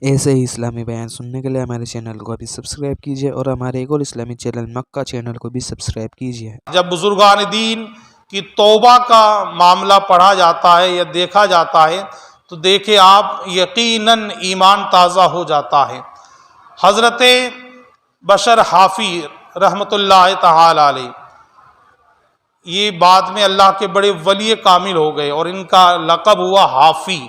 ایسے ہی اسلامی بیان سننے کے لیے ہمارے چینل کو ابھی سبسکرائب کیجیے اور ہمارے ایک اور اسلامی چینل مکہ چینل کو بھی سبسکرائب کیجیے۔ جب بزرگان دین کی توبہ کا معاملہ پڑھا جاتا ہے یا دیکھا جاتا ہے تو دیکھیں آپ یقیناً ایمان تازہ ہو جاتا ہے۔ حضرت بشر حافی رحمۃ اللہ تعالی علیہ یہ بعد میں اللہ کے بڑے ولی کامل ہو گئے اور ان کا لقب ہوا حافی۔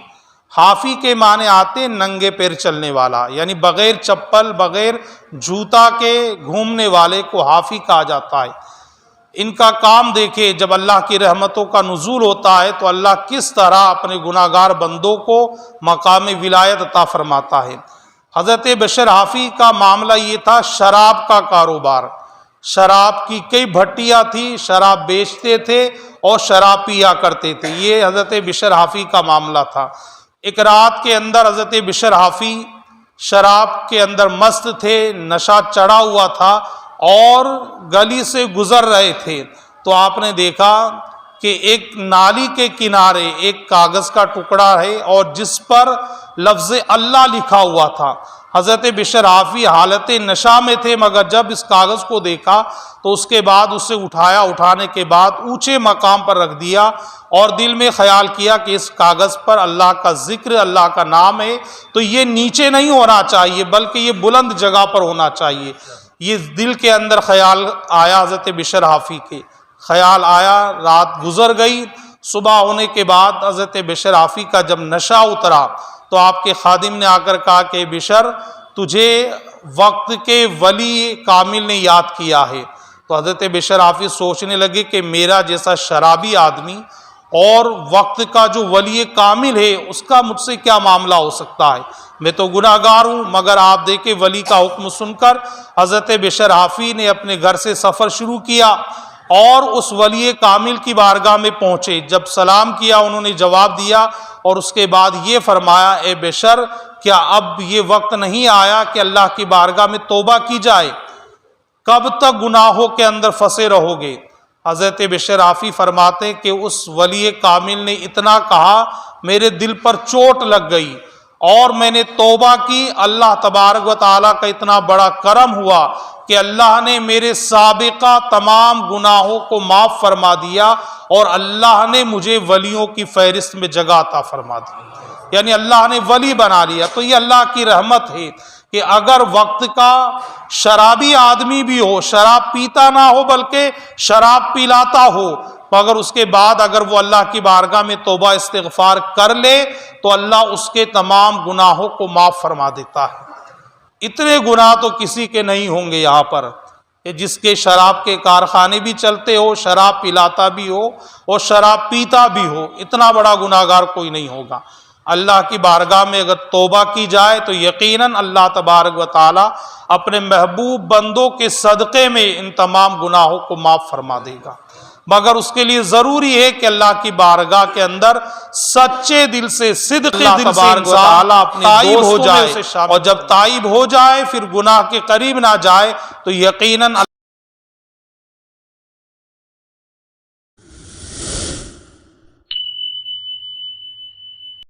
حافی کے معنی آتے ننگے پیر چلنے والا، یعنی بغیر چپل بغیر جوتا کے گھومنے والے کو حافی کہا جاتا ہے۔ ان کا کام دیکھے، جب اللہ کی رحمتوں کا نزول ہوتا ہے تو اللہ کس طرح اپنے گناہگار بندوں کو مقام ولایت عطا فرماتا ہے۔ حضرت بشر حافی کا معاملہ یہ تھا شراب کا کاروبار۔ شراب کی کئی بھٹیاں تھی، شراب بیچتے تھے اور شراب پیا کرتے تھے، یہ حضرت بشر حافی کا معاملہ تھا۔ ایک رات کے اندر حضرت بشر حافی شراب کے اندر مست تھے، نشہ چڑھا ہوا تھا اور گلی سے گزر رہے تھے تو آپ نے دیکھا کہ ایک نالی کے کنارے ایک کاغذ کا ٹکڑا ہے اور جس پر لفظ اللہ لکھا ہوا تھا۔ حضرت بشر حافی حالت نشہ میں تھے، مگر جب اس کاغذ کو دیکھا تو اس کے بعد اسے اٹھایا، اٹھانے کے بعد اونچے مقام پر رکھ دیا اور دل میں خیال کیا کہ اس کاغذ پر اللہ کا ذکر، اللہ کا نام ہے تو یہ نیچے نہیں ہونا چاہیے بلکہ یہ بلند جگہ پر ہونا چاہیے۔ یہ دل کے اندر خیال آیا، حضرت بشر حافی کے خیال آیا، رات گزر گئی۔ صبح ہونے کے بعد حضرت بشر حافی کا جب نشہ اترا تو آپ کے خادم نے آ کر کہا کہ بشر، تجھے وقت کے ولی کامل نے یاد کیا ہے۔ تو حضرت بشر حافی سوچنے لگے کہ میرا جیسا شرابی آدمی اور وقت کا جو ولی کامل ہے اس کا مجھ سے کیا معاملہ ہو سکتا ہے، میں تو گناہگار ہوں۔ مگر آپ دیکھیں ولی کا حکم سن کر حضرت بشر حافی نے اپنے گھر سے سفر شروع کیا اور اس ولی کامل کی بارگاہ میں پہنچے۔ جب سلام کیا انہوں نے جواب دیا اور اس کے بعد یہ فرمایا، اے بشر، کیا اب یہ وقت نہیں آیا کہ اللہ کی بارگاہ میں توبہ کی جائے؟ کب تک گناہوں کے اندر پھنسے رہو گے؟ حضرت بشر حافی فرماتے کہ اس ولی کامل نے اتنا کہا، میرے دل پر چوٹ لگ گئی اور میں نے توبہ کی۔ اللہ تبارک و تعالیٰ کا اتنا بڑا کرم ہوا کہ اللہ نے میرے سابقہ تمام گناہوں کو معاف فرما دیا اور اللہ نے مجھے ولیوں کی فہرست میں جگہ عطا فرما دی، یعنی اللہ نے ولی بنا لیا۔ تو یہ اللہ کی رحمت ہے کہ اگر وقت کا شرابی آدمی بھی ہو، شراب پیتا نہ ہو بلکہ شراب پلاتا ہو، مگر اس کے بعد اگر وہ اللہ کی بارگاہ میں توبہ استغفار کر لے تو اللہ اس کے تمام گناہوں کو معاف فرما دیتا ہے۔ اتنے گناہ تو کسی کے نہیں ہوں گے یہاں پر کہ جس کے شراب کے کارخانے بھی چلتے ہو، شراب پلاتا بھی ہو اور شراب پیتا بھی ہو، اتنا بڑا گناہگار کوئی نہیں ہوگا۔ اللہ کی بارگاہ میں اگر توبہ کی جائے تو یقیناً اللہ تبارک و تعالی اپنے محبوب بندوں کے صدقے میں ان تمام گناہوں کو معاف فرما دے گا، مگر اس کے لیے ضروری ہے کہ اللہ کی بارگاہ کے اندر سچے دل سے، صدق دل سے انسان تائب ہو جائے، اور جب تائب ہو جائے پھر گناہ کے قریب نہ جائے تو یقیناً